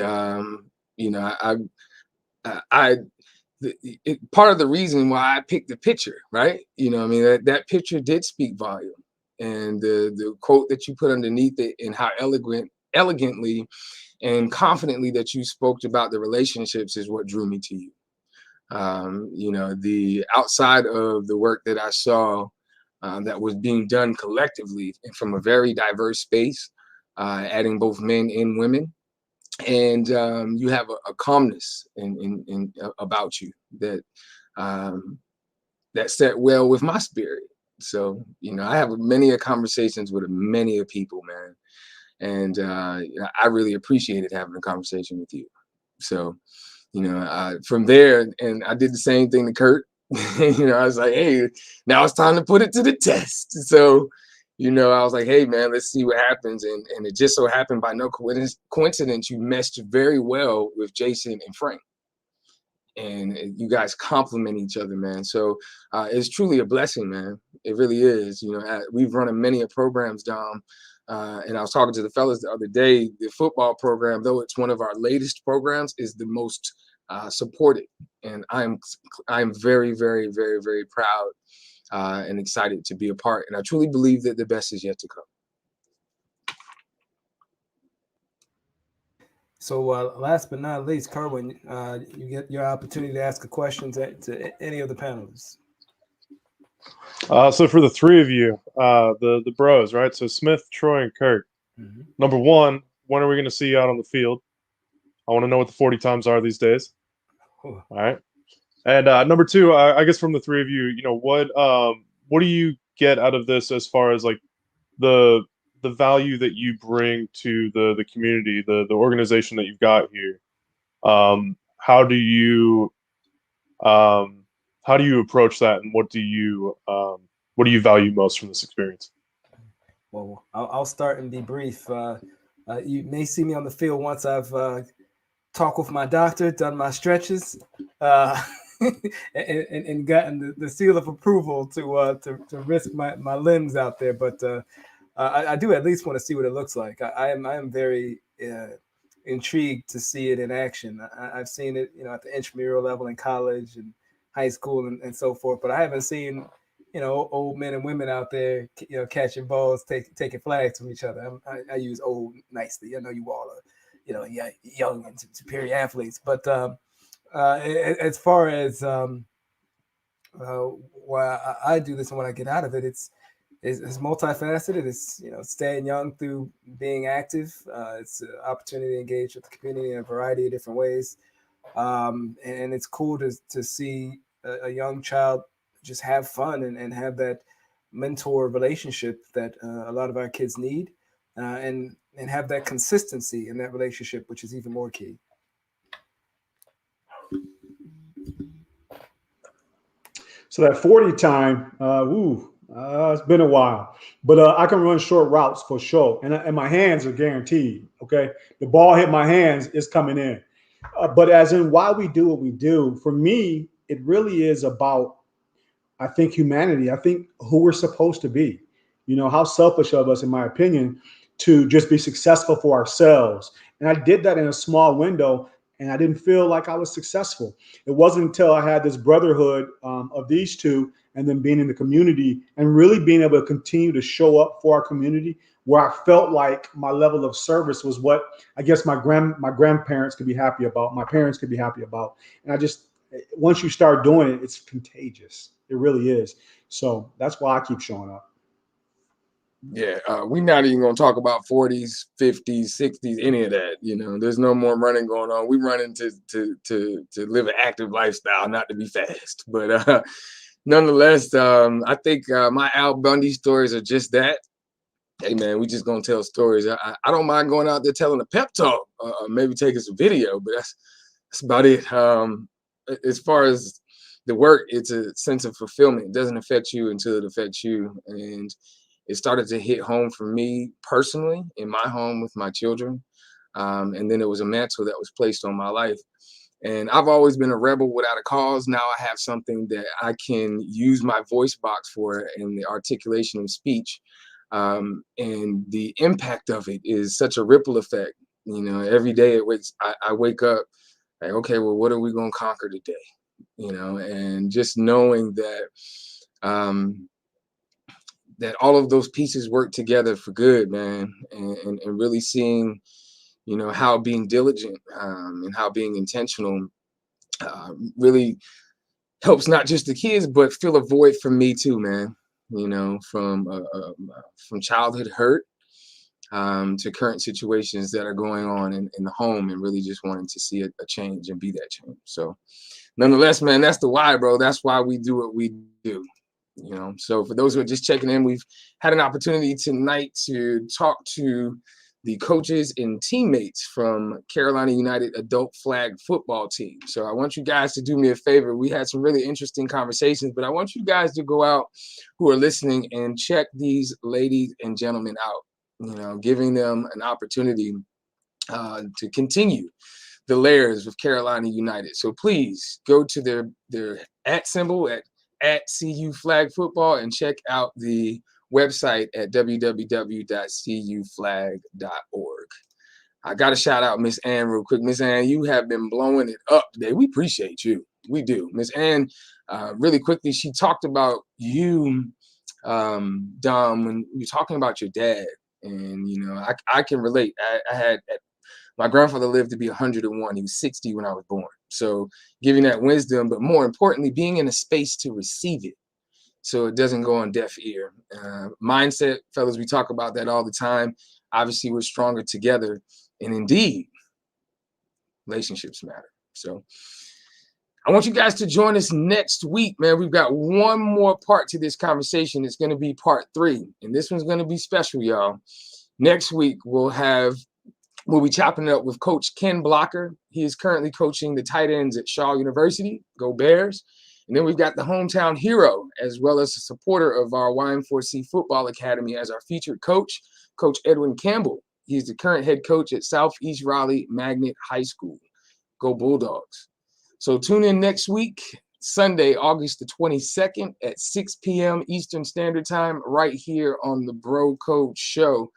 part of the reason why I picked the picture, right? That picture did speak volume, and the quote that you put underneath it, and how elegantly and confidently that you spoke about the relationships is what drew me to you. The outside of the work that I saw that was being done collectively and from a very diverse space, adding both men and women. And you have a calmness in about you that set well with my spirit. So, I have many conversations with many people, man. And I really appreciated having a conversation with you. So, from there, and I did the same thing to Kurt. I was like, hey, now it's time to put it to the test. So, I was like, hey, man, let's see what happens. And it just so happened by no coincidence, you meshed very well with Jason and Frank. and you guys complement each other, man. So it's truly a blessing, man. It really is. You know, we've run many programs down, and I was talking to the fellas the other day. The football program, though it's one of our latest programs, is the most supported, and I'm very, very, very, very proud and excited to be a part. And I truly believe that the best is yet to come. So last but not least, Kerwin, you get your opportunity to ask a question to any of the panelists. So for the three of you, the bros, right? So Smith, Troy, and Kirk. Mm-hmm. Number one, when are we going to see you out on the field? I want to know what the 40 times are these days. Oh. All right. And number two, I guess from the three of you, you know, what do you get out of this as far as like the value that you bring to the community, the organization that you've got here? How do you approach that, and what do you value most from this experience? Well, I'll start and be brief. You may see me on the field once I've talked with my doctor, done my stretches, and gotten the seal of approval to risk my limbs out there. But I do at least want to see what it looks like. I am very intrigued to see it in action. I've seen it, you know, at the intramural level in college and high school and so forth, but I haven't seen, you know, old men and women out there, you know, catching balls, taking flags from each other. I use old nicely. I know you all are, you know, young and superior athletes, but as far as why I do this and what I get out of it, it's multifaceted. It's, you know, staying young through being active. It's an opportunity to engage with the community in a variety of different ways. And it's cool to see a young child just have fun and have that mentor relationship that a lot of our kids need, and have that consistency in that relationship, which is even more key. So that 40 time, it's been a while, but I can run short routes for sure, and my hands are guaranteed. Okay, the ball hit my hands, it's coming in. But as in why we do what we do, for me, it really is about, I think, humanity. I think who we're supposed to be. You know, how selfish of us, in my opinion, to just be successful for ourselves. And I did that in a small window, and I didn't feel like I was successful. It wasn't until I had this brotherhood of these two, and then being in the community and really being able to continue to show up for our community, where I felt like my level of service was what I guess my grandparents could be happy about, my parents could be happy about. And I just, once you start doing it, it's contagious. It really is. So that's why I keep showing up. Yeah, we're not even going to talk about 40s, 50s, 60s, any of that. You know, there's no more running going on. We running to live an active lifestyle, not to be fast. But nonetheless, I think my Al Bundy stories are just that. Hey, man, we just going to tell stories. I don't mind going out there telling a pep talk, maybe taking some video, but that's about it. As far as the work, it's a sense of fulfillment. It doesn't affect you until it affects you. And it started to hit home for me personally in my home with my children. And then it was a mantle that was placed on my life. And I've always been a rebel without a cause. Now I have something that I can use my voice box for in the articulation of speech. And the impact of it is such a ripple effect. You know, every day I wake up like, okay, well, what are we going to conquer today? You know, and just knowing that that all of those pieces work together for good, man, and really seeing, you know, how being diligent and how being intentional really helps not just the kids, but fill a void for me too, man. You know, from childhood hurt to current situations that are going on in the home, and really just wanting to see a change and be that change. So nonetheless, man, that's the why, bro. That's why we do what we do. You know, so for those who are just checking in, we've had an opportunity tonight to talk to the coaches and teammates from Carolina United adult flag football team. So I want you guys to do me a favor. We had some really interesting conversations, but I want you guys to go out who are listening and check these ladies and gentlemen out, you know, giving them an opportunity to continue the layers of Carolina United. So please go to their @ symbol at CU Flag Football and check out the website at www.cuflag.org. I got to shout out Miss Ann real quick. Miss Ann, you have been blowing it up today. We appreciate you. We do. Miss Ann, really quickly, she talked about you, Dom, when you were talking about your dad. And, you know, I can relate. I had my grandfather lived to be 101. He was 60 when I was born. So giving that wisdom, but more importantly, being in a space to receive it so it doesn't go on deaf ear. Mindset, fellas, we talk about that all the time. Obviously, we're stronger together. And indeed, relationships matter. So I want you guys to join us next week, man. We've got one more part to this conversation. It's going to be part 3. And this one's going to be special, y'all. Next week, we'll be chopping it up with Coach Ken Blocker. He is currently coaching the tight ends at Shaw University. Go Bears. And then we've got the hometown hero, as well as a supporter of our YM4C Football Academy as our featured coach, Coach Edwin Campbell. He's the current head coach at Southeast Raleigh Magnet High School. Go Bulldogs. So tune in next week, Sunday, August the 22nd at 6 p.m. Eastern Standard Time, right here on the Bro Code Show.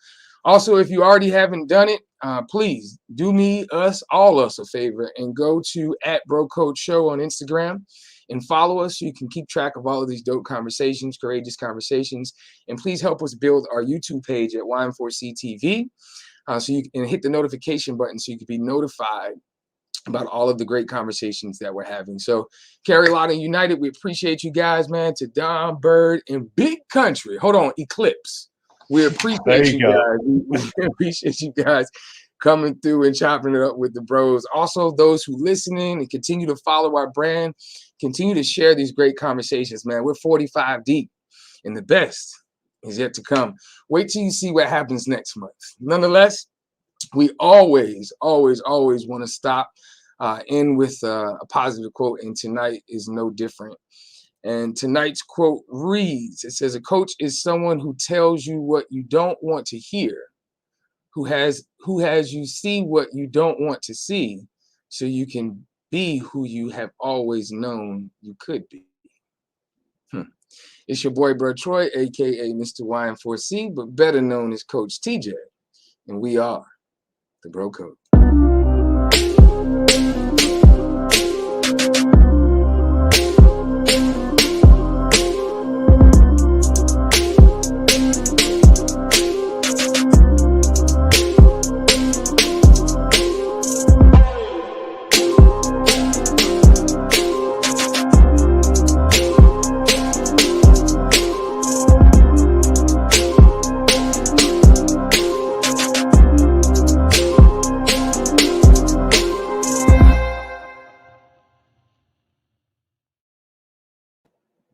Also, if you already haven't done it, please do all us a favor and go to @BroCodeShow on Instagram and follow us so you can keep track of all of these dope conversations, courageous conversations. And please help us build our YouTube page at YM4C TV so you can hit the notification button so you can be notified about all of the great conversations that we're having. So Carolina United, we appreciate you guys, man. To Don, Bird, and Big Country. Hold on, Eclipse. We appreciate you guys. We appreciate you guys coming through and chopping it up with the bros. Also, those who listening and continue to follow our brand, continue to share these great conversations, man. We're 45 deep, and the best is yet to come. Wait till you see what happens next month. Nonetheless, we always want to stop in with a positive quote, and tonight is no different. And tonight's quote reads, it says, a coach is someone who tells you what you don't want to hear, who has you see what you don't want to see, so you can be who you have always known you could be. It's your boy, Bro Troy, aka Mr. YM4C, but better known as Coach TJ, and we are the Bro Code.